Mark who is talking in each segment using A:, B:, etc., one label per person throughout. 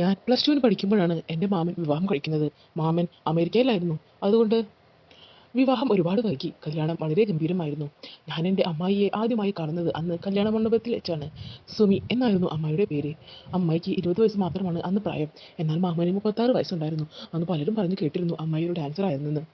A: ഞാൻ പ്ലസ് ടുവിന് പഠിക്കുമ്പോഴാണ് എൻ്റെ മാമൻ വിവാഹം കഴിക്കുന്നത്. മാമൻ അമേരിക്കയിലായിരുന്നു. അതുകൊണ്ട് വിവാഹം ഒരുപാട് വൈകി. കല്യാണം വളരെ ഗംഭീരമായിരുന്നു. ഞാൻ എൻ്റെ അമ്മായിയെ ആദ്യമായി കാണുന്നത് അന്ന് കല്യാണ മണ്ഡപത്തിൽ വെച്ചാണ്. സുമി എന്നായിരുന്നു അമ്മായിയുടെ പേര്. അമ്മായിക്ക് 20 വയസ്സ് മാത്രമാണ് അന്ന് പ്രായം. എന്നാൽ മാമന് 36 വയസ്സുണ്ടായിരുന്നു. അന്ന് പലരും പറഞ്ഞു കേട്ടിരുന്നു അമ്മായി ഒരു ഡാൻസർ ആയിരുന്നെന്ന്.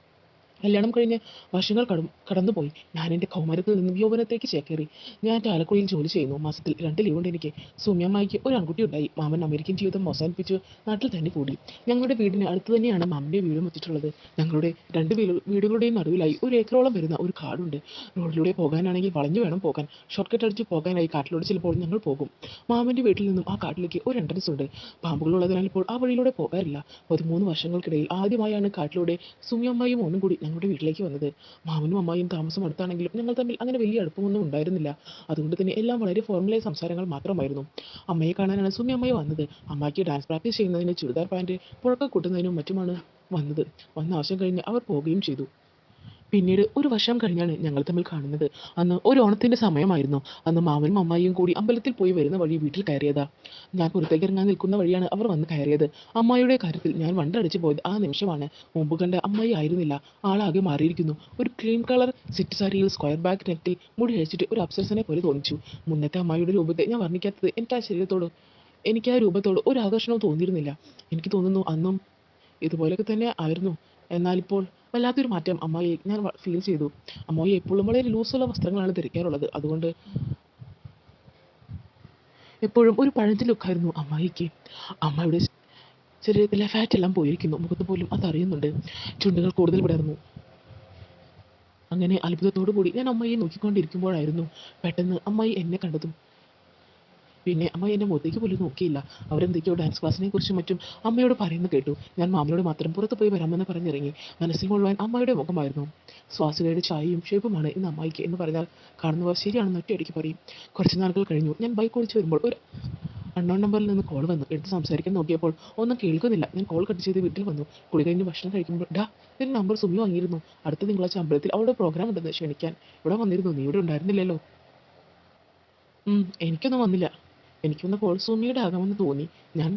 A: കല്യാണം കഴിഞ്ഞ് വർഷങ്ങൾ കടന്നുപോയി. ഞാൻ എൻ്റെ കൗമാരത്തിൽ നിന്നും യൗവനത്തേക്ക് ചേക്കേറി. ഞാൻ ചാലക്കുടിയിൽ ജോലി ചെയ്യുന്നു. മാസത്തിൽ 2 ലീവുണ്ട് എനിക്ക്. സുമിയമ്മായിക്ക് ഒരു ആൺകുട്ടി ഉണ്ടായി. മാമൻ അമേരിക്കൻ ജീവിതം അവസാനിപ്പിച്ചു നാട്ടിൽ തന്നെ കൂടി. ഞങ്ങളുടെ വീടിന് അടുത്ത് തന്നെയാണ് മാമൻ്റെ വീടും വെച്ചിട്ടുള്ളത്. ഞങ്ങളുടെ രണ്ട് വീടുകളുടെയും നടുവിലായി 1 ഏക്കറോളം വരുന്ന ഒരു കാടുണ്ട്. റോഡിലൂടെ പോകാനാണെങ്കിൽ വളഞ്ഞു വേണം പോകാൻ. ഷോർട്ട് കട്ട് അടിച്ച് പോകാനായി കാട്ടിലൂടെ ചിലപ്പോൾ ഞങ്ങൾ പോകും. മാമൻ്റെ വീട്ടിൽ നിന്നും ആ കാട്ടിലേക്ക് ഒരു എൻട്രൻസ് ഉണ്ട്. പാമ്പുകളുള്ളതിനാൽ ഇപ്പോൾ ആ വഴിയിലൂടെ പോകാറില്ല. 13 വർഷങ്ങൾക്കിടയിൽ ആദ്യമായാണ് കാട്ടിലൂടെ സുമിയമ്മായും മോനും കൂടി ഞങ്ങളുടെ വീട്ടിലേക്ക് വന്നത്. മാമനും അമ്മായിയും താമസം അടുത്താണെങ്കിലും ഞങ്ങൾ തമ്മിൽ അങ്ങനെ വലിയ അടുപ്പമൊന്നും ഉണ്ടായിരുന്നില്ല. അതുകൊണ്ട് തന്നെ എല്ലാം വളരെ ഫോർമലായ സംസാരങ്ങൾ മാത്രമായിരുന്നു. അമ്മയെ കാണാനാണ് സുമി അമ്മായി വന്നത്. അമ്മായിക്ക് ഡാൻസ് പ്രാക്ടീസ് ചെയ്യുന്നതിന് ചുരിദാർ പാൻറ് പുറകെ കൂട്ടുന്നതിനും മറ്റുമാണ് വന്നത്. വന്ന ആവശ്യം കഴിഞ്ഞ് അവർ പോവുകയും ചെയ്തു. പിന്നീട് ഒരു വർഷം കഴിഞ്ഞാണ് ഞങ്ങൾ തമ്മിൽ കാണുന്നത്. അന്ന് ഒരു ഓണത്തിൻ്റെ സമയമായിരുന്നു. അന്ന് മാമനും അമ്മായിയും കൂടി അമ്പലത്തിൽ പോയി വരുന്ന വഴി വീട്ടിൽ കയറിയതാ. ഞാൻ പുറത്തേക്ക് ഇറങ്ങാൻ നിൽക്കുന്ന വഴിയാണ് അവർ വന്ന് കയറിയത്. അമ്മായിയുടെ കാര്യത്തിൽ ഞാൻ വണ്ടടിച്ച് പോയത് ആ നിമിഷമാണ്. മുമ്പ് കണ്ട അമ്മായി ആയിരുന്നില്ല. ആളാകെ മാറിയിരിക്കുന്നു. ഒരു ക്രീം കളർ സെറ്റ് സാരിയിൽ സ്ക്വയർ ബാക്ക് നെക്കിൽ മുടി അഴിച്ചിട്ട് ഒരു അപ്സരസനെ പോലെ തോന്നിച്ചു. മുന്നത്തെ അമ്മായിയുടെ രൂപത്തെ ഞാൻ വർണ്ണിക്കാത്തത് എനിക്ക് ആ രൂപത്തോട് ഒരു ആകർഷണവും തോന്നിയിരുന്നില്ല. എനിക്ക് തോന്നുന്നു അന്നും ഇതുപോലെയൊക്കെ തന്നെ ആയിരുന്നു. എന്നാലിപ്പോൾ വല്ലാത്തൊരു മാറ്റം അമ്മായിയെ ഞാൻ ഫീൽ ചെയ്തു. അമ്മായി എപ്പോഴും വളരെ ലൂസുള്ള വസ്ത്രങ്ങളാണ് ധരിക്കാറുള്ളത്. അതുകൊണ്ട് എപ്പോഴും ഒരു പഴഞ്ചൻ ലുക്കായിരുന്നു അമ്മായിക്ക്. അമ്മയുടെ ശരീരത്തിലെ ഫാറ്റ് എല്ലാം പോയിരിക്കുന്നു. മുഖത്ത് പോലും അതറിയുന്നുണ്ട്. ചുണ്ടുകൾ കൂടുതൽ വിടർന്നു. അങ്ങനെ അത്ഭുതത്തോടു കൂടി ഞാൻ അമ്മായിയെ നോക്കിക്കൊണ്ടിരിക്കുമ്പോഴായിരുന്നു പെട്ടെന്ന് അമ്മായി എന്നെ കണ്ടതും. പിന്നെ അമ്മ എൻ്റെ മുഖത്തേക്ക് പോലും നോക്കിയില്ല. അവരെന്തൊക്കെയോ ഡാൻസ് ക്ലാസ്സിനെ കുറിച്ചും മറ്റും അമ്മയോട് പറയുന്നത് കേട്ടു. ഞാൻ മാമനോട് മാത്രം പുറത്ത് പോയി വരാമെന്ന് പറഞ്ഞിറങ്ങി. മനസ്സിൽ മുഴുവൻ അമ്മയുടെ മുഖമായിരുന്നു. സ്വാസികയുടെ ചായയും ഷേപ്പുമാണ് ഇന്ന് അമ്മായിക്ക് എന്ന് പറഞ്ഞാൽ കാണുന്നവർ ശരിയാണെന്ന് ഒറ്റയടിക്ക് പറയും. കുറച്ച് നാളുകൾ കഴിഞ്ഞു. ഞാൻ ബൈക്ക് ഓടിച്ച് വരുമ്പോൾ ഒരു അൺനോൺ നമ്പറിൽ നിന്ന് കോൾ വന്നു. എടുത്ത് സംസാരിക്കാൻ നോക്കിയപ്പോൾ ഒന്നും കേൾക്കുന്നില്ല. ഞാൻ കോൾ കട്ട് ചെയ്ത് വീട്ടിൽ വന്നു. കുളി കഴിഞ്ഞ് ഭക്ഷണം കഴിക്കുമ്പോൾ നിന്റെ നമ്പർ സുമി വാങ്ങിയിരുന്നു. അടുത്ത തിങ്കളാഴ്ച അമ്പലത്തിൽ അവളുടെ പ്രോഗ്രാം ഉണ്ടെന്ന് ക്ഷണിക്കാൻ ഇവിടെ വന്നിരുന്നു. നീ ഇവിടെ ഉണ്ടായിരുന്നില്ലല്ലോ. എനിക്കൊന്നും വന്നില്ല. എനിക്ക് വന്ന കോൾ സുമിയുടെ ആകാമെന്ന് തോന്നി. ഞാൻ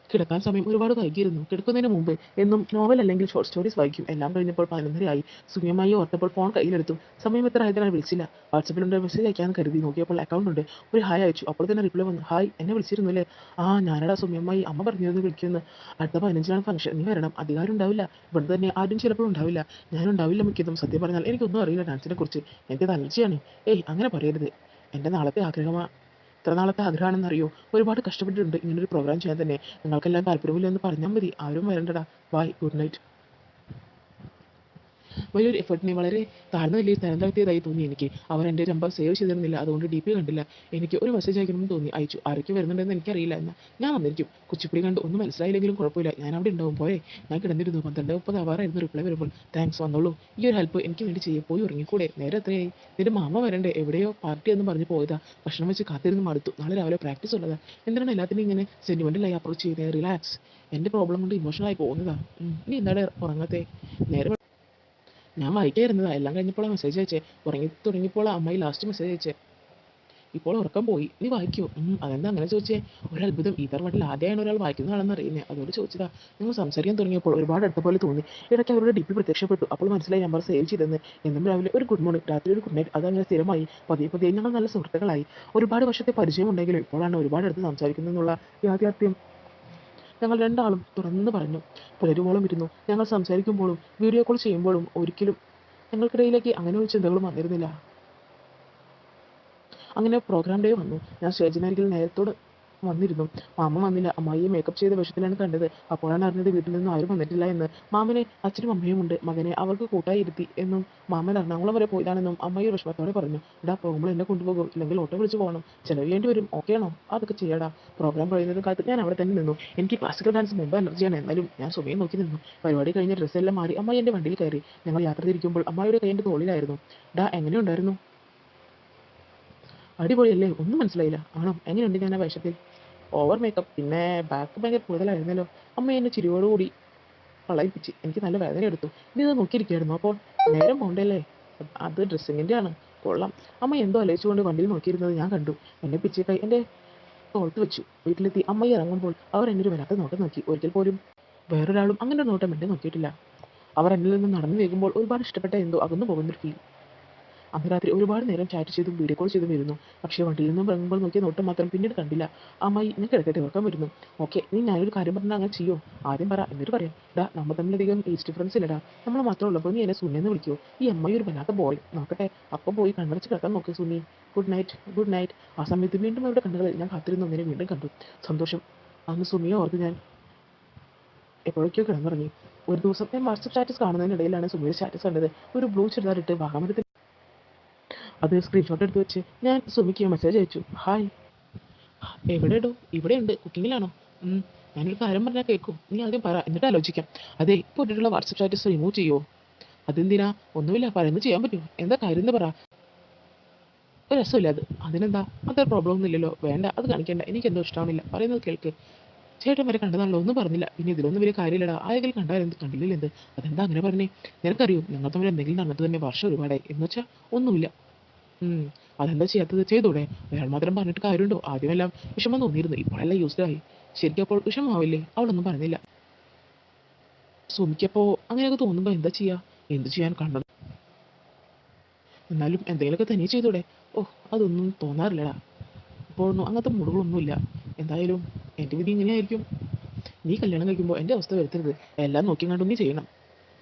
A: കിടക്കാൻ സമയം ഒരുപാട് വൈകിയിരുന്നു. കിടക്കുന്നതിന് മുമ്പ് എന്നും നോവൽ അല്ലെങ്കിൽ ഷോർട്ട് സ്റ്റോറീസ് വായിക്കും. എല്ലാം കഴിഞ്ഞപ്പോൾ 11:30 സുമിയമായി ഓർത്തപ്പോൾ ഫോൺ കയ്യിലെടുത്തു. സമയം എത്ര ആയതിനാൽ വിളിച്ചില്ല. വാട്സപ്പിലുണ്ട് മെസ്സേജ് അയക്കാമെന്ന് കരുതി നോക്കിയപ്പോൾ അക്കൗണ്ട് ഉണ്ട്. ഒരു ഹായ് അയച്ചു. അപ്പോൾ തന്നെ റിപ്ലൈ വന്നു. ഹായ്, എന്നെ വിളിച്ചിരുന്നു അല്ലേ? ആ, ഞാനടാ സുമിയമ്മായി. അമ്മ പറഞ്ഞിരുന്നു വിളിക്കുമെന്ന്. അടുത്ത 15-ാണ് ഫംഗ്ഷൻ. നീ വരണം. അധികാരം ഉണ്ടാവില്ല. ഇവിടെ തന്നെ ആരും ചിലപ്പോൾ ഉണ്ടാവില്ല. ഞാനുണ്ടാവില്ല മിക്കതും. സത്യം പറഞ്ഞാൽ എനിക്കൊന്നും അറിയില്ല ഡാൻസിനെ കുറിച്ച്. എനിക്ക് അലർജിയാണ്. ഏയ്, അങ്ങനെ പറയരുത്. എൻ്റെ നാളത്തെ ആഗ്രഹമാണ്. എത്ര നാളത്തെ ആഗ്രഹമാണെന്നറിയോ? ഒരുപാട് കഷ്ടപ്പെട്ടിട്ടുണ്ട് ഇങ്ങനൊരു പ്രോഗ്രാം ചെയ്യാൻ തന്നെ. നിങ്ങൾക്കെല്ലാം താല്പര്യമില്ല എന്ന് പറഞ്ഞാൽ മതി. ആരും വരണ്ടടാ. By, good night. വലിയൊരു എഫേർട്ടിനെ വളരെ താഴ്ന്ന നിലയിൽ തരം താഴ്ത്തിയതായി തോന്നി എനിക്ക്. അവർ എൻ്റെ നമ്പർ സേവ് ചെയ്തിരുന്നില്ല. അതുകൊണ്ട് DP കണ്ടില്ല. എനിക്ക് ഒരു മെസ്സേജ് അയക്കണമെന്ന് തോന്നി. അയച്ചു. ആരൊക്കെ വരുന്നുണ്ടെന്ന് എനിക്കറിയില്ല. എന്നാൽ ഞാൻ വന്നിരിക്കും. കുച്ചിപ്പുടി കണ്ട് ഒന്നും മനസ്സിലായില്ലെങ്കിലും കുഴപ്പമില്ല. ഞാൻ അവിടെ ഉണ്ടാവും. പോരെ. ഞാൻ കിടന്നിരുന്നു. 12:30 ആവാറായിരുന്നു റിപ്ലൈ വരുമ്പോൾ. താങ്ക്സ്, വന്നോളൂ. ഈ ഒരു ഹെൽപ്പ് എനിക്ക് വേണ്ടി ചെയ്യും. പോയി ഉറങ്ങിക്കൂടെ? നേരെ എത്രയായി? നിന്റെ മാമ വരണ്ടേ? എവിടെയോ പാർട്ടി എന്ന് പറഞ്ഞ് പോയതാ. ഭക്ഷണം വെച്ച് കാത്തിരുന്ന് മടുത്തു. നാളെ രാവിലെ പ്രാക്ടീസ് ഉള്ളതാ. എന്തിനാണ് എല്ലാത്തിനും ഇങ്ങനെ സെന്റിമെന്റലായി അപ്രോച്ച് ചെയ്തേ? റിലാക്സ്. എൻ്റെ പ്രോബ്ലം കൊണ്ട് ഇമോഷണലായി പോകുന്നതാ. നീ എന്താണ് ഉറങ്ങാത്തെ? നേരെ ഞാൻ വായിക്കായിരുന്നതാ. എല്ലാം കഴിഞ്ഞപ്പോഴാണ് മെസ്സേജ് അയച്ചേ. ഉറങ്ങി തുടങ്ങിയപ്പോൾ അമ്മായി ലാസ്റ്റ് മെസ്സേജ് അയച്ചേ. ഇപ്പോൾ ഉറക്കം പോയി. നീ വായിക്കോ? അതെന്താ അങ്ങനെ ചോദിച്ചേ? ഒരത്ഭുതം. ഈ തറവാട്ടിൽ ആദ്യമായാണ് ഒരാൾ വായിക്കുന്നതാണെന്ന് അറിയുന്നത്. അതുകൊണ്ട് ചോദിച്ചതാ. ഞങ്ങൾ സംസാരിക്കാൻ തുടങ്ങിയപ്പോൾ ഒരുപാട് അടുത്ത പോലെ തോന്നി. ഇടയ്ക്ക് അവരുടെ DP പ്രത്യക്ഷപ്പെട്ടു. അപ്പോൾ മനസ്സിലായി നമ്പർ സേവ് ചെയ്തെന്ന്. എന്നും രാവിലെ ഒരു ഗുഡ് മോർണിംഗ്, രാത്രി ഒരു ഗുഡ് നൈറ്റ്. അതങ്ങനെ സ്ഥിരമായി. പതിയെ പതിയെ ഞങ്ങൾ നല്ല സുഹൃത്തുക്കളായി. ഒരുപാട് വർഷത്തെ പരിചയമുണ്ടെങ്കിലും ഇപ്പോഴാണ് ഒരുപാട് അടുത്ത് സംസാരിക്കുന്നതെന്നുള്ള യാഥാർത്ഥ്യം ഞങ്ങൾ രണ്ടാളും തുറന്നു പറഞ്ഞു. പുലരുവോളം ഇരുന്നു. ഞങ്ങൾ സംസാരിക്കുമ്പോഴും വീഡിയോ കോൾ ചെയ്യുമ്പോഴും ഒരിക്കലും ഞങ്ങൾക്കിടയിലേക്ക് അങ്ങനെ ഒരു ചിന്തകളും വന്നിരുന്നില്ല. അങ്ങനെ പ്രോഗ്രാം ഡേ വന്നു. ഞാൻ സ്റ്റേജിനരികിൽ നേരത്തോട് വന്നിരുന്നു. മാമൻ വന്നില്ല. അമ്മായിയെ മേക്കപ്പ് ചെയ്ത വേഷത്തിലാണ് കണ്ടത്. അപ്പോഴാണ് അറിഞ്ഞത് വീട്ടിൽ നിന്നും ആരും വന്നിട്ടില്ല എന്ന്. മാമന് അച്ഛനും അമ്മയും ഉണ്ട്. മകനെ അവർക്ക് കൂട്ടായി ഇരുത്തി എന്നും മാമൻ എറണാകുളം വരെ പോയതാണെന്നും അമ്മായി വിഷമത്തോടെ പറഞ്ഞു. ഇടാ, പോകുമ്പോൾ എന്നെ കൊണ്ടുപോകും. ഇല്ലെങ്കിൽ ഓട്ടോ വിളിച്ച് പോകണം. ചിലവേണ്ടി വരും. ഓക്കെ ആണോ? അതൊക്കെ ചെയ്യടാ. പ്രോഗ്രാം കഴിയുന്നതും കാലത്ത് ഞാൻ അവിടെ തന്നെ നിന്നു. എനിക്ക് ക്ലാസിക്കൽ ഡാൻസ് മുമ്പ് അലർജിയാണ്. എന്നാലും ഞാൻ സുമയെ നോക്കി നിന്നു. പരിപാടി കഴിഞ്ഞ ഡ്രസ്സെല്ലാം മാറി അമ്മായി എൻ്റെ വണ്ടിയിൽ കയറി. ഞങ്ങൾ യാത്ര തിരിക്കുമ്പോൾ അമ്മായിയുടെ കൈ എൻ്റെ തോളിലായിരുന്നു. എങ്ങനെയുണ്ടായിരുന്നു? അടിപൊളിയല്ലേ? ഒന്നും മനസ്സിലായില്ല. ആണോ? എങ്ങനെയുണ്ട് ഞാൻ ആ വേഷത്തിൽ? ഓവർ മേക്കപ്പ്, പിന്നെ ബാക്ക് ഭയങ്കര കൂടുതലായിരുന്നല്ലോ. അമ്മ എന്നെ ചിരിയോടുകൂടി കളയിപ്പിച്ച്. എനിക്ക് നല്ല വേദന എടുത്തു. നീ ഇത് നോക്കിയിരിക്കുകയായിരുന്നു. അപ്പോൾ നേരം പോണ്ടല്ലേ? അത് ഡ്രസ്സിങ്ങിൻ്റെ ആണ്. കൊള്ളാം. അമ്മ എന്തോ ആലോചിച്ചുകൊണ്ട് വണ്ടിയിൽ നോക്കിയിരുന്നത് ഞാൻ കണ്ടു. എൻ്റെ പിച്ചിക്കായി എൻ്റെ ഓർത്ത് വെച്ചു. വീട്ടിലെത്തി അമ്മയെ ഇറങ്ങുമ്പോൾ അവർ എന്നൊരു വല്ലാത്ത നോട്ടം നോക്കി. ഒരിക്കൽ പോലും വേറൊരാളും അങ്ങനെ ഒരു നോട്ടം എന്നെ നോക്കിയിട്ടില്ല. അവർ എന്നിൽ നിന്ന് നടന്നു നീങ്ങുമ്പോൾ ഒരുപാട് ഇഷ്ടപ്പെട്ട എന്തോ അകന്നു പോകുന്നൊരു ഫീൽ. അന്ന് രാത്രി ഒരുപാട് നേരം ചാറ്റ് ചെയ്തും വീഡിയോ കോൾ ചെയ്തും ഇരുന്നു. പക്ഷേ വണ്ടിയിൽ നിന്നും ഇറങ്ങുമ്പോൾ നോക്കിയ നോട്ടം മാത്രം പിന്നീട് കണ്ടില്ല. അമ്മായി ഞാൻ കിടക്കട്ടെ, ഉറക്കം വരുന്നു. ഓക്കെ, നീ ഞാനൊരു കാര്യം പറഞ്ഞാൽ അങ്ങനെ ചെയ്യോ? ആദ്യം പറ, എന്നിട്ട് പറയാം. ഡാ, നമ്മൾ തമ്മിലധികം ഏജ് ഡിഫറൻസ് ഇല്ലടാ. നമ്മൾ മാത്രം ഉള്ളപ്പോൾ നീ എന്നെ സുനിയെന്ന് വിളിക്കുമോ? ഈ അമ്മായി ഒരു വല്ലാത്ത ബോയ്. നോക്കട്ടെ, അപ്പം പോയി കണ്ണടച്ച് കിടക്കാൻ നോക്ക് Suni. Good night, good night. ആ സമയത്ത് വീണ്ടും അവരുടെ കണ്ണുകളിൽ ഞാൻ കാത്തിരുന്നു ഒന്നിനെ വീണ്ടും കണ്ടു. സന്തോഷം. അന്ന് സുമിയെ ഓർത്ത് ഞാൻ എപ്പോഴൊക്കെയോ കിടന്നുറങ്ങി. ഒരു ദിവസം ഞാൻ വാട്സപ്പ് സ്റ്റാറ്റസ് കാണുന്നതിനിടയിലാണ് സുമിയുടെ സ്റ്റാറ്റസ് കണ്ടത്. ഒരു ബ്ലൂ ചുരിദാറിട്ട് വാഹനത്തിൽ അത് സ്ക്രീൻഷോട്ട് എടുത്ത് വെച്ച് ഞാൻ സുമിക്ക് മെസ്സേജ് അയച്ചു. ഹായ്. എവിടെ ഇടൂ? ഇവിടെയുണ്ട്. കുക്കിങ്ങിലാണോ? ഞാനൊരു കാര്യം പറഞ്ഞാൽ കേൾക്കൂ. നീ ആദ്യം പറ, എന്നിട്ട് ആലോചിക്കാം. അതെ, ഇപ്പോൾ ഇട്ടിട്ടുള്ള വാട്സപ്പ് സ്റ്റാറ്റസ് റിമൂവ് ചെയ്യുമോ? അതെന്തിനാ? ഒന്നുമില്ല, പറയുന്നത് ചെയ്യാൻ പറ്റുമോ? എന്താ കാര്യം എന്ന് പറ. ഒരു രസമില്ല അത്. അതിനെന്താ? അതൊരു പ്രോബ്ലം ഒന്നും ഇല്ലല്ലോ. വേണ്ട, അത് കാണിക്കണ്ട. എനിക്കെന്തോ ഇഷ്ടമാണില്ല. പറയുന്നത് കേൾക്ക്. ചേട്ടൻ വരെ കണ്ടതാണല്ലോ, ഒന്നും പറഞ്ഞില്ല. പിന്നെ ഇതിലൊന്നും വലിയ കാര്യമില്ലടാ. ആരെങ്കിലും കണ്ടാലെന്ത്, കണ്ടില്ലെന്ത്? അതെന്താ അങ്ങനെ പറഞ്ഞേ? നിനക്കറിയോ, ഞങ്ങൾ തമ്മിൽ എന്തെങ്കിലും നടന്നിട്ട് തന്നെ വർഷം ഒരുപാടായി. എന്ന് വെച്ചാൽ ഒന്നുമില്ല. ഉം. അതെന്താ ചെയ്യാത്തത്? ചെയ്തൂടെ? അയാൾ മാത്രം പറഞ്ഞിട്ട് കാര്യമുണ്ടോ? ആദ്യമെല്ലാം വിഷമം തോന്നിയിരുന്നു. ഇപ്പോഴെല്ലാം യൂസ്ഡായി. ശരിക്കും അപ്പോൾ വിഷമമാവില്ലേ? അവളൊന്നും പറഞ്ഞില്ല. സുമിക്കപ്പോ അങ്ങനെയൊക്കെ തോന്നുമ്പോൾ എന്താ ചെയ്യാ? എന്ത് ചെയ്യാൻ കണ്ടത്? എന്നാലും എന്തെങ്കിലുമൊക്കെ തനിയെ ചെയ്തൂടെ? ഓ, അതൊന്നും തോന്നാറില്ലടാ. ഇപ്പോഴൊന്നും അങ്ങനത്തെ മൂടുകളൊന്നുമില്ല. എന്തായാലും എൻ്റെ വിധി ഇങ്ങനെയായിരിക്കും. നീ കല്യാണം കഴിക്കുമ്പോൾ എൻ്റെ അവസ്ഥ വരുത്തരുത്. എല്ലാം നോക്കിയും കണ്ടും നീ ചെയ്യണം.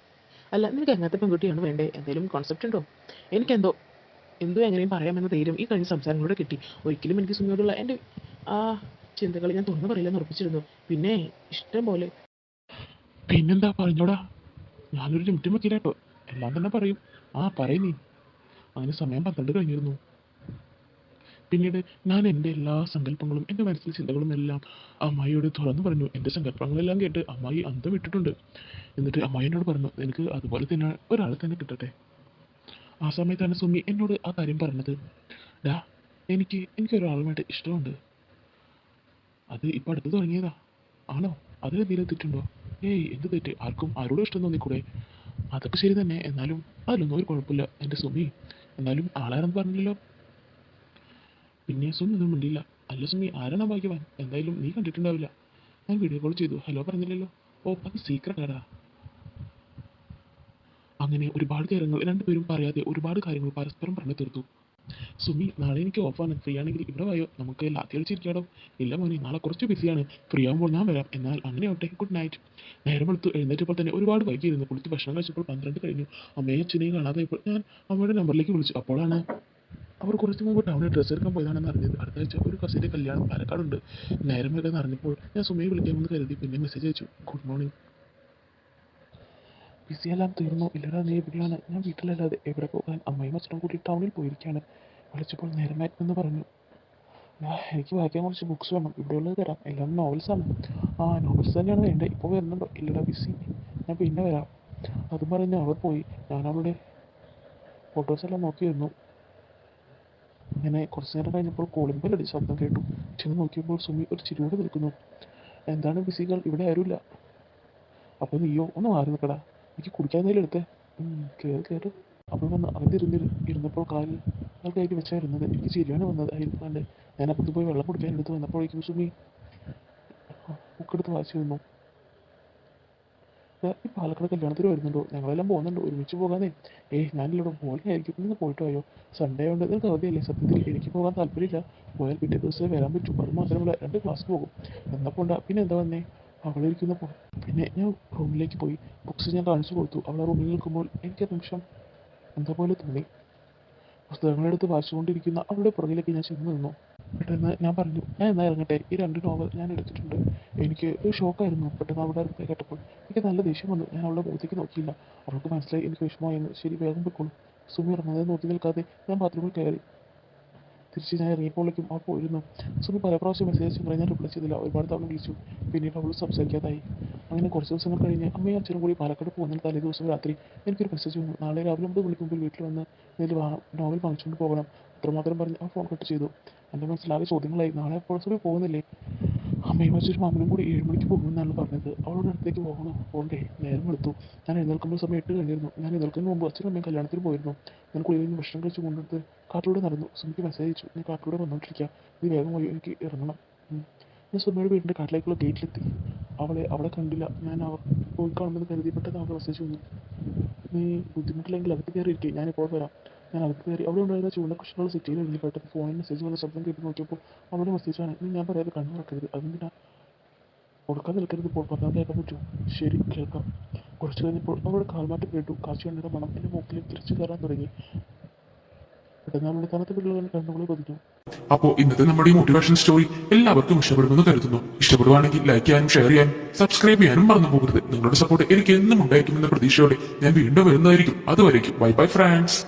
A: അല്ല, നിനക്ക് അങ്ങനത്തെ പെൺകുട്ടിയാണ് വേണ്ടേ? എന്തെങ്കിലും കോൺസെപ്റ്റ് ഉണ്ടോ? എനിക്കെന്തോ എന്തോ എങ്ങനെയും പറയാമെന്ന ധൈര്യം ഈ കഴിഞ്ഞ സംസാരങ്ങളിലൂടെ കിട്ടി. ഒരിക്കലും എനിക്ക് സുമിയോടുള്ള എൻ്റെ ആ ചിന്തകൾ ഞാൻ തുറന്നു പറയില്ലെന്ന് ഉറപ്പിച്ചിരുന്നു. പിന്നെ ഇഷ്ടം പോലെ. പിന്നെന്താ, പറഞ്ഞോടാ. ഞാനൊരു ലിമിറ്റും വെക്കില്ല കേട്ടോ. എല്ലാം തന്നെ പറയും. ആ, പറയും നീ. അതിന് സമയം 12 കഴിഞ്ഞിരുന്നു. പിന്നീട് ഞാൻ എൻ്റെ എല്ലാ സങ്കല്പങ്ങളും, എൻ്റെ മനസ്സിലെ ചിന്തകളും എല്ലാം അമ്മായിയോട് തുറന്നു പറഞ്ഞു. എൻ്റെ സങ്കല്പങ്ങളെല്ലാം കേട്ട് അമ്മായി അന്തം വിട്ടിട്ടുണ്ട്. എന്നിട്ട് അമ്മായി എന്നോട് പറഞ്ഞു, എനിക്ക് അതുപോലെ തന്നെ ഒരാളെ തന്നെ കിട്ടട്ടെ. ആ സമയത്താണ് സുമി എന്നോട് ആ കാര്യം പറഞ്ഞത്. ഡാ, എനിക്കൊരാളുമായിട്ട് ഇഷ്ടമുണ്ട്. അത് ഇപ്പം അടുത്ത് തുടങ്ങിയതാ. ആണോ? അതിലെന്തെങ്കിലും തെറ്റുണ്ടോ? ഏയ്, എന്ത് തെറ്റ്? ആർക്കും ആരോടും ഇഷ്ടം തോന്നിക്കൂടെ? അതൊക്കെ ശരി തന്നെ. എന്നാലും അതിലൊന്നും ഒരു കുഴപ്പമില്ല എൻ്റെ സുമി. എന്നാലും ആളാരെന്ന് പറഞ്ഞില്ലല്ലോ. പിന്നെ സുമി ഒന്നും മിണ്ടിയില്ല. അല്ല സുമി, ആരാണ് ആ ഭാഗ്യവാൻ? എന്തായാലും നീ കണ്ടിട്ടുണ്ടാവില്ല. ഞാൻ വീഡിയോ കോൾ ചെയ്തു. ഹലോ പറഞ്ഞില്ലല്ലോ. ഓ, അത് സീക്രട്ട് ആടാ. അങ്ങനെ ഒരുപാട് കാര്യങ്ങൾ രണ്ടുപേരും പറയാതെ ഒരുപാട് കാര്യങ്ങൾ പരസ്പരം പറഞ്ഞു തീർത്തു. സുമി, നാളെ എനിക്ക് ഓഫാണ്. ഫ്രീ ആണെങ്കിൽ ഇവിടെ വായോ, നമുക്ക് ലാത്തി കളിച്ചിരിക്കാടോ. ഇല്ല മോനെ, നാളെ കുറച്ച് ബിസിയാണ്. ഫ്രീ ആകുമ്പോൾ ഞാൻ വരാം. എന്നാൽ അങ്ങനെ ആവട്ടെ. Good night. നേരം വെളുത്തു. എഴുന്നേറ്റപ്പോൾ തന്നെ ഒരുപാട് വൈകിയിരുന്നു. കുളിച്ച് ഭക്ഷണം കഴിച്ചപ്പോൾ 12 കഴിഞ്ഞു. അമ്മയും അച്ഛനെയും കാണാതായപ്പോൾ ഞാൻ അമ്മയുടെ നമ്പറിലേക്ക് വിളിച്ചു. അപ്പോഴാണ് അവർ കുറച്ച് മുമ്പ് ടൗണിൽ ഡ്രസ്സ് എടുക്കാൻ പോയതാണെന്ന് അറിഞ്ഞത്. അടുത്ത ആഴ്ച ഒരു കസിൻ്റെ കല്യാണം പാലക്കാടുണ്ട്. നേരം വൈകാൻ അറിഞ്ഞപ്പോൾ ഞാൻ സുമയെ വിളിക്കാമെന്ന് കരുതി. പിന്നെ മെസ്സേജ് അയച്ചു, ഗുഡ് മോർണിംഗ്. ബിസിയെല്ലാം തീർന്നു. ഇല്ലടാ, നീ എവിടെയാണ്? ഞാൻ വീട്ടിലല്ലാതെ എവിടെ പോകാൻ? അമ്മയും അച്ഛനും കൂടി ടൗണിൽ പോയിരിക്കുകയാണ്. വിളിച്ചപ്പോൾ നേരമായിട്ടെന്ന് പറഞ്ഞു. എനിക്ക് വായിക്കാൻ കുറച്ച് ബുക്സ് വേണം. ഇവിടെയുള്ളത് തരാം. എല്ലാം നോവൽസാണ്. ആ, നോവൽസ് തന്നെയാണ് വേണ്ടത്. ഇപ്പോൾ വരുന്നുണ്ടോ? ഇല്ലടാ, ബിസി. ഞാൻ പിന്നെ വരാം. അതും പറഞ്ഞ് അവർ പോയി. ഞാൻ അവളുടെ ഫോട്ടോസെല്ലാം നോക്കിയിരുന്നു. അങ്ങനെ കുറച്ച് നേരം കഴിഞ്ഞപ്പോൾ കോളിംഗ് ബെൽ അടി ശബ്ദം കേട്ടു. ചെന്ന് നോക്കിയപ്പോൾ സുമി ഒരു ചിരിയോടെ നിൽക്കുന്നു. എന്താണ് ബിസികൾ? ഇവിടെ ആരുമില്ല. അപ്പോൾ നീയോ? ഒന്ന് മാറി നിൽക്കടാ. എനിക്ക് കുടിക്കാൻ എന്തെങ്കിലും എടുത്തേ. കയറി കയറി. അപ്പോൾ വന്ന് ഇരുന്നപ്പോൾ കാലിൽ കയറ്റി വെച്ചായിരുന്നത്. എനിക്ക് ചിരിയാണ് വന്നത്. ആയിരുന്നാണ്ട് ഞാൻ അപ്പുറത്ത് പോയി വെള്ളം കുടിക്കാൻ എടുത്ത് വന്നപ്പോഴേക്കും സുമി ബുക്കെടുത്ത് വായിച്ചിരുന്നു. ഈ പാലക്കാട് കല്യാണത്തിന് വരുന്നുണ്ടോ? ഞങ്ങളെല്ലാം പോകുന്നുണ്ട്. ഒരുമിച്ച് പോകാനേ. ഞാനില്ലടോ, മോളിനായിരിക്കും. നിങ്ങൾ പോയിട്ട് പോയോ? സൺഡേ ആയതുകൊണ്ട് നിങ്ങൾക്ക് അവധിയല്ലേ? സത്യത്തിൽ എനിക്ക് പോകാൻ താല്പര്യമില്ല. പോയാൽ പിറ്റേ ദിവസമേ വരാൻ പറ്റൂ. അത് മാത്രമല്ല 2 ക്ലാസ് പോകും. എന്നാൽ പോണ്ട. പിന്നെ എന്താ വന്നേ? അവളിരിക്കുന്നപ്പോൾ പിന്നെ ഞാൻ റൂമിലേക്ക് പോയി. ബുക്സ് ഞാൻ കാണിച്ചു കൊടുത്തു. അവൾ ആ റൂമിൽ നിൽക്കുമ്പോൾ എനിക്ക് നിമിഷം എന്താ പോലെ തോന്നി. പുസ്തകങ്ങളെടുത്ത് വായിച്ചുകൊണ്ടിരിക്കുന്ന അവളുടെ പുറകിലേക്ക് ഞാൻ ചെന്ന് നിന്നു. പെട്ടെന്ന് ഞാൻ പറഞ്ഞു, ഞാൻ എന്നാൽ ഇറങ്ങട്ടെ. ഈ 2 നോവൽ ഞാൻ എടുത്തിട്ടുണ്ട്. എനിക്ക് ഒരു ഷോക്കായിരുന്നു പെട്ടെന്ന് അവിടെ അടുത്ത് കേട്ടപ്പോൾ. എനിക്ക് നല്ല ദേഷ്യം വന്നു. ഞാൻ അവളുടെ മുഖത്തേക്ക് നോക്കിയില്ല. അവൾക്ക് മനസ്സിലായി എനിക്ക് വിഷമമായെന്ന്. ശരി, വേഗം പൊയ്ക്കോളൂ. സുമി ഇറങ്ങുന്നത് നോക്കി നിൽക്കാതെ ഞാൻ ബാത്റൂമിൽ കയറി. തിരിച്ച് ഞാൻ ഇറങ്ങിയപ്പോഴേക്കും അവൾ പോയിരുന്നു. സുമി പല പ്രാവശ്യം മെസ്സേജ് അയച്ചെങ്കിലും ഞാൻ റിപ്ലൈ ചെയ്തില്ല. ഒരുപാട് തവണ വിളിച്ചു. പിന്നീട് അവൾ സംസാരിക്കാതായി. അങ്ങനെ കുറച്ച് ദിവസങ്ങൾ കഴിഞ്ഞ് അമ്മയും അച്ഛനും കൂടി പാലക്കാട് പോകുന്ന തലേ ദിവസം രാത്രി എനിക്കൊരു മെസ്സേജ് വന്നു. നാളെ രാവിലെ 9 മണിക്ക് മുമ്പിൽ വീട്ടിൽ വന്ന് നോവൽ വാങ്ങിച്ചുകൊണ്ട് പോകണം. അത്രമാത്രം പറഞ്ഞ് ആ ഫോൺ കട്ട് ചെയ്തു. എൻ്റെ മനസ്സിലാകെ ചോദ്യങ്ങളായി. നാളെ അപ്പോൾ സുമി പോകുന്നില്ലേ? അമ്മയും അച്ഛനും മാമനും കൂടി 7 മണിക്ക് പോകുമെന്നാണ് പറഞ്ഞത്. അവളുടെ അടുത്തേക്ക് പോകണ്ടേ? നേരം എടുത്തു. ഞാൻ എഴുന്നേൽക്കുമ്പോൾ സമയം 8 കഴിഞ്ഞിരുന്നു. ഞാൻ എഴുന്നേൽക്കുന്നതിന് മുമ്പ് അച്ഛനും അമ്മയും കല്യാണത്തിന് പോയിരുന്നു. ഞാൻ കുളിയിൽ നിന്ന് ഭക്ഷണം കഴിച്ച് കൊണ്ടെടുത്ത് കാട്ടിലൂടെ നടന്നു. സുമിക്ക് മെസ്സേജ് അയച്ചു, നീ കാട്ടിലൂടെ വന്നുകൊണ്ടിരിക്കുക. നീ വേഗം പോയി, എനിക്ക് ഇറങ്ങണം.
B: ഞാൻ സുമയുടെ വീടിൻ്റെ കാട്ടിലേക്കുള്ള ഗേറ്റിലെത്തി. അവളെ അവിടെ കണ്ടില്ല. ഞാൻ പോയി കാണുമെന്ന് കരുതി പെട്ടെന്ന് അവളുടെ മെസ്സേജ് വന്നു. നീ ബുദ്ധിമുട്ടില്ലെങ്കിൽ അകത്ത് കയറിയിരിക്കും, ഞാനിപ്പോൾ വരാം. ഞാൻ അകത്ത് കയറി അവിടെ ഉണ്ടായിരുന്ന ചൂണ്ട കൃഷികളുടെ സിറ്റിയിൽ എഴുതി പെട്ടപ്പോൾ ഫോണിൽ മെസ്സേജ് വന്ന ശബ്ദം കേട്ട് നോക്കിയപ്പോൾ അവളുടെ മെസ്സേജാണ്. നീ ഞാൻ പറയാതെ കണ്ണു തുറക്കരുത്, അതിന് കൊടുക്കാൻ നിൽക്കരുത്, ഇപ്പോൾ പറഞ്ഞാൽ കേൾക്കാൻ പറ്റുമോ? ശരി, കേൾക്കാം. കുറച്ച് കഴിഞ്ഞപ്പോൾ അവളുടെ കാൽമാറ്റം കേട്ടു. കാച്ചി എണ്ണയുടെ മണം എൻ്റെ മൂക്കിലേക്ക് തിരിച്ചു കയറാൻ തുടങ്ങി. പെട്ടെന്ന് അവളുടെ തണുത്ത പിള്ളേർ കണ്ണുകളെ പതിഞ്ഞു.
C: അപ്പോൾ ഇന്നത്തെ നമ്മുടെ ഈ മോട്ടിവേഷൻ സ്റ്റോറി എല്ലാവർക്കും ഇഷ്ടപ്പെടുമെന്ന് കരുതുന്നു. ഇഷ്ടപ്പെടുവാണെങ്കിൽ ലൈക്ക് ചെയ്യാനും ഷെയർ ചെയ്യാനും സബ്സ്ക്രൈബ് ചെയ്യാനും മറന്നു പോകരുത്. നിങ്ങളുടെ സപ്പോർട്ട് എനിക്ക് എന്നും ഉണ്ടായിരിക്കുമെന്ന പ്രതീക്ഷയോടെ ഞാൻ വീണ്ടും വരുന്നതായിരിക്കും. അതുവരേക്കും ബൈ ബൈ ഫ്രണ്ട്സ്.